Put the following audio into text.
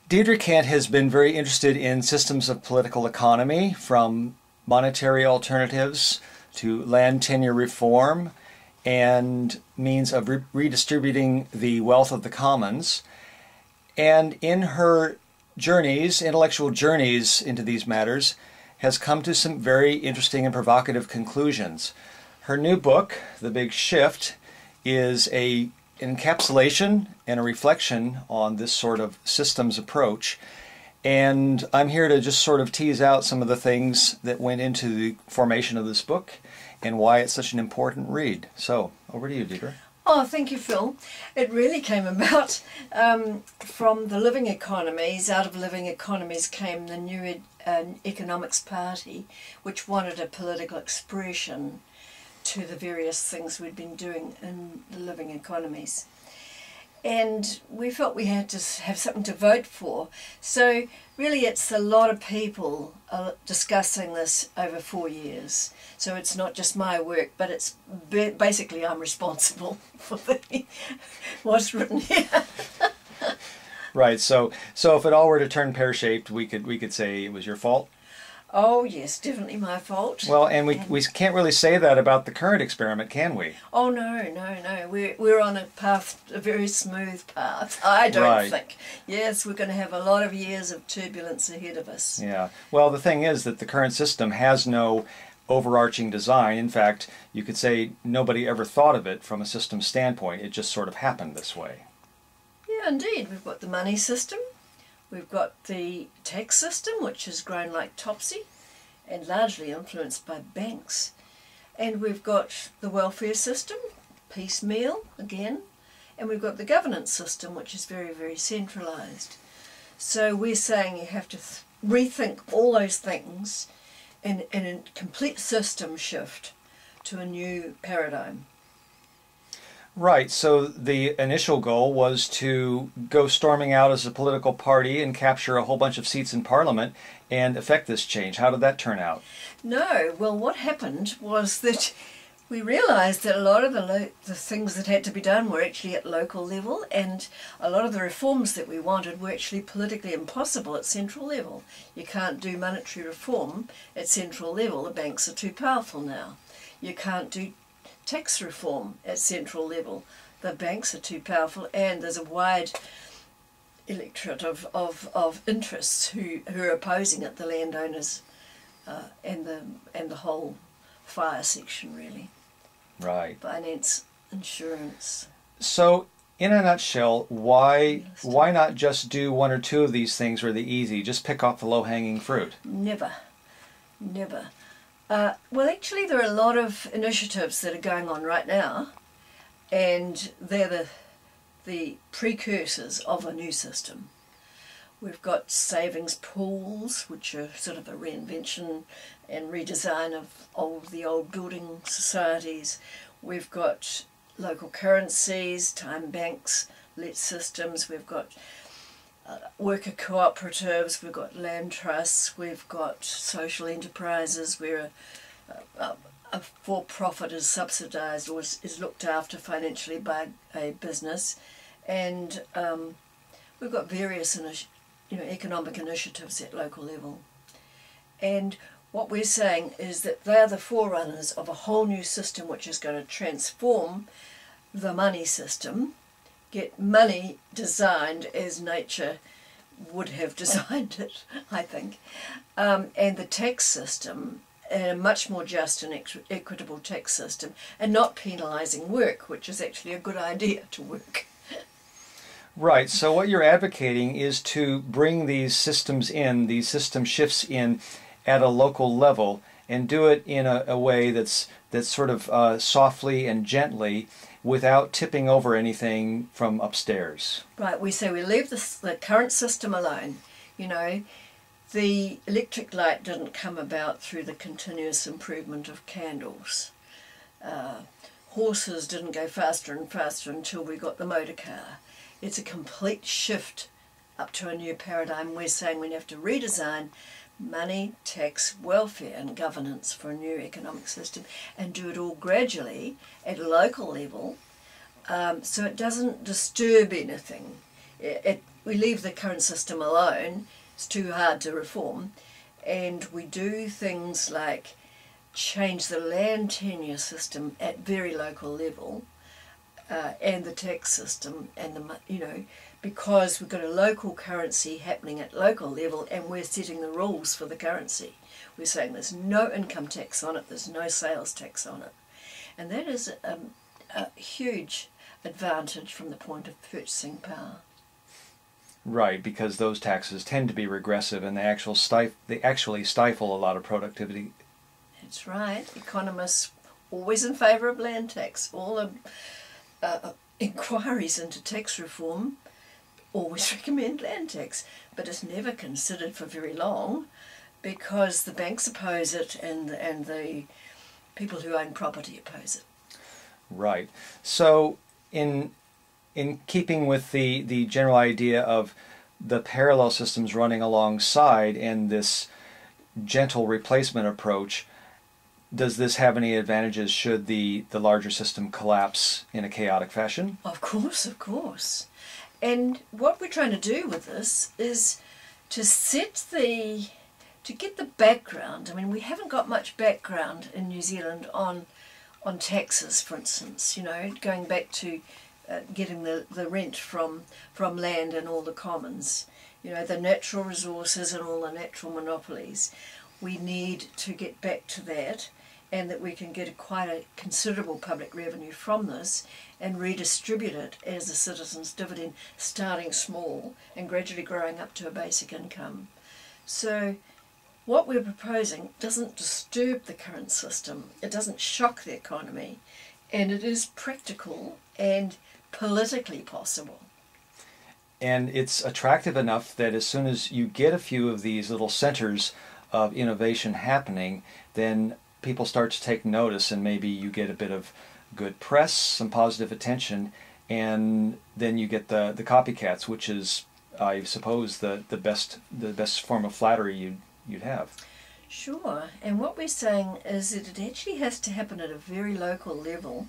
Deirdre Kent has been very interested in systems of political economy, from monetary alternatives to land tenure reform and means of redistributing the wealth of the commons. And in her journeys, intellectual journeys into these matters, has come to some very interesting and provocative conclusions. Her new book, The Big Shift, is an encapsulation and a reflection on this sort of systems approach. And I'm here to just sort of tease out some of the things that went into the formation of this book and why it's such an important read. So, over to you, Deirdre. Oh, thank you, Phil. It really came about from the living economies. Out of living economies came the new economics party, which wanted a political expression to the various things we'd been doing in the living economies. And we felt we had to have something to vote for. So really it's a lot of people discussing this over 4 years. So it's not just my work, but it's basically I'm responsible for what's written here. Right. So if it all were to turn pear-shaped, we could say it was your fault. Oh yes, definitely my fault. Well, and we can't really say that about the current experiment, can we? Oh no. We're on a path, a very smooth path. I don't think. Yes, we're going to have a lot of years of turbulence ahead of us. Yeah. Well, the thing is that the current system has no overarching design. In fact, you could say nobody ever thought of it from a system standpoint. It just sort of happened this way. Yeah, indeed. We've got the money system. We've got the tax system, which has grown like topsy and largely influenced by banks. And we've got the welfare system, piecemeal again. And we've got the governance system, which is very, very centralised. So we're saying you have to rethink all those things in a complete system shift to a new paradigm. Right, so the initial goal was to go storming out as a political party and capture a whole bunch of seats in Parliament and effect this change. How did that turn out? No, well what happened was that we realised that a lot of the things that had to be done were actually at local level, and a lot of the reforms that we wanted were actually politically impossible at central level. You can't do monetary reform at central level, the banks are too powerful now. You can't do tax reform at central level. The banks are too powerful, and there's a wide electorate of interests who are opposing it, the landowners and the whole fire section really. Right. Finance, insurance. So in a nutshell, why not just do one or two of these things really easy? Just pick off the low-hanging fruit. Never. Well, actually, there are a lot of initiatives that are going on right now, and they're the precursors of a new system. We've got savings pools, which are sort of a reinvention and redesign of the old building societies. We've got local currencies, time banks, let systems. We've got worker cooperatives, we've got land trusts, we've got social enterprises where a for-profit is subsidised or is looked after financially by a business, and we've got various economic initiatives at local level. And what we're saying is that they're the forerunners of a whole new system which is going to transform the money system, get money designed as nature would have designed it, I think, and the tax system, and a much more just and equitable tax system, and not penalising work, which is actually a good idea to work. Right, so what you're advocating is to bring these systems in, these system shifts in at a local level, and do it in a way that's sort of softly and gently, without tipping over anything from upstairs. Right, we say we leave the current system alone. You know, the electric light didn't come about through the continuous improvement of candles. Horses didn't go faster and faster until we got the motor car. It's a complete shift up to a new paradigm. We're saying we have to redesign money, tax, welfare and governance for a new economic system, and do it all gradually at a local level, so it doesn't disturb anything. we leave the current system alone. It's too hard to reform, and we do things like change the land tenure system at very local level, and the tax system, and because we've got a local currency happening at local level, and we're setting the rules for the currency. We're saying there's no income tax on it, there's no sales tax on it, and that is a huge advantage from the point of purchasing power. Right, because those taxes tend to be regressive, and they actually stifle a lot of productivity. That's right. Economists always in favour of land tax. All the inquiries into tax reform always recommend land tax, but it's never considered for very long because the banks oppose it and the people who own property oppose it. Right. So in keeping with the general idea of the parallel systems running alongside and this gentle replacement approach, does this have any advantages should the larger system collapse in a chaotic fashion? Of course, of course. And what we're trying to do with this is to get the background. I mean, we haven't got much background in New Zealand on taxes, for instance, going back to getting the rent from land and all the commons, the natural resources and all the natural monopolies. We need to get back to that, and that we can get quite a considerable public revenue from this and redistribute it as a citizen's dividend, starting small and gradually growing up to a basic income. So what we're proposing doesn't disturb the current system, it doesn't shock the economy, and it is practical and politically possible. And it's attractive enough that as soon as you get a few of these little centers of innovation happening, then people start to take notice, and maybe you get a bit of good press, some positive attention, and then you get the copycats, which is, I suppose, the best form of flattery you'd have. Sure, and what we're saying is that it actually has to happen at a very local level.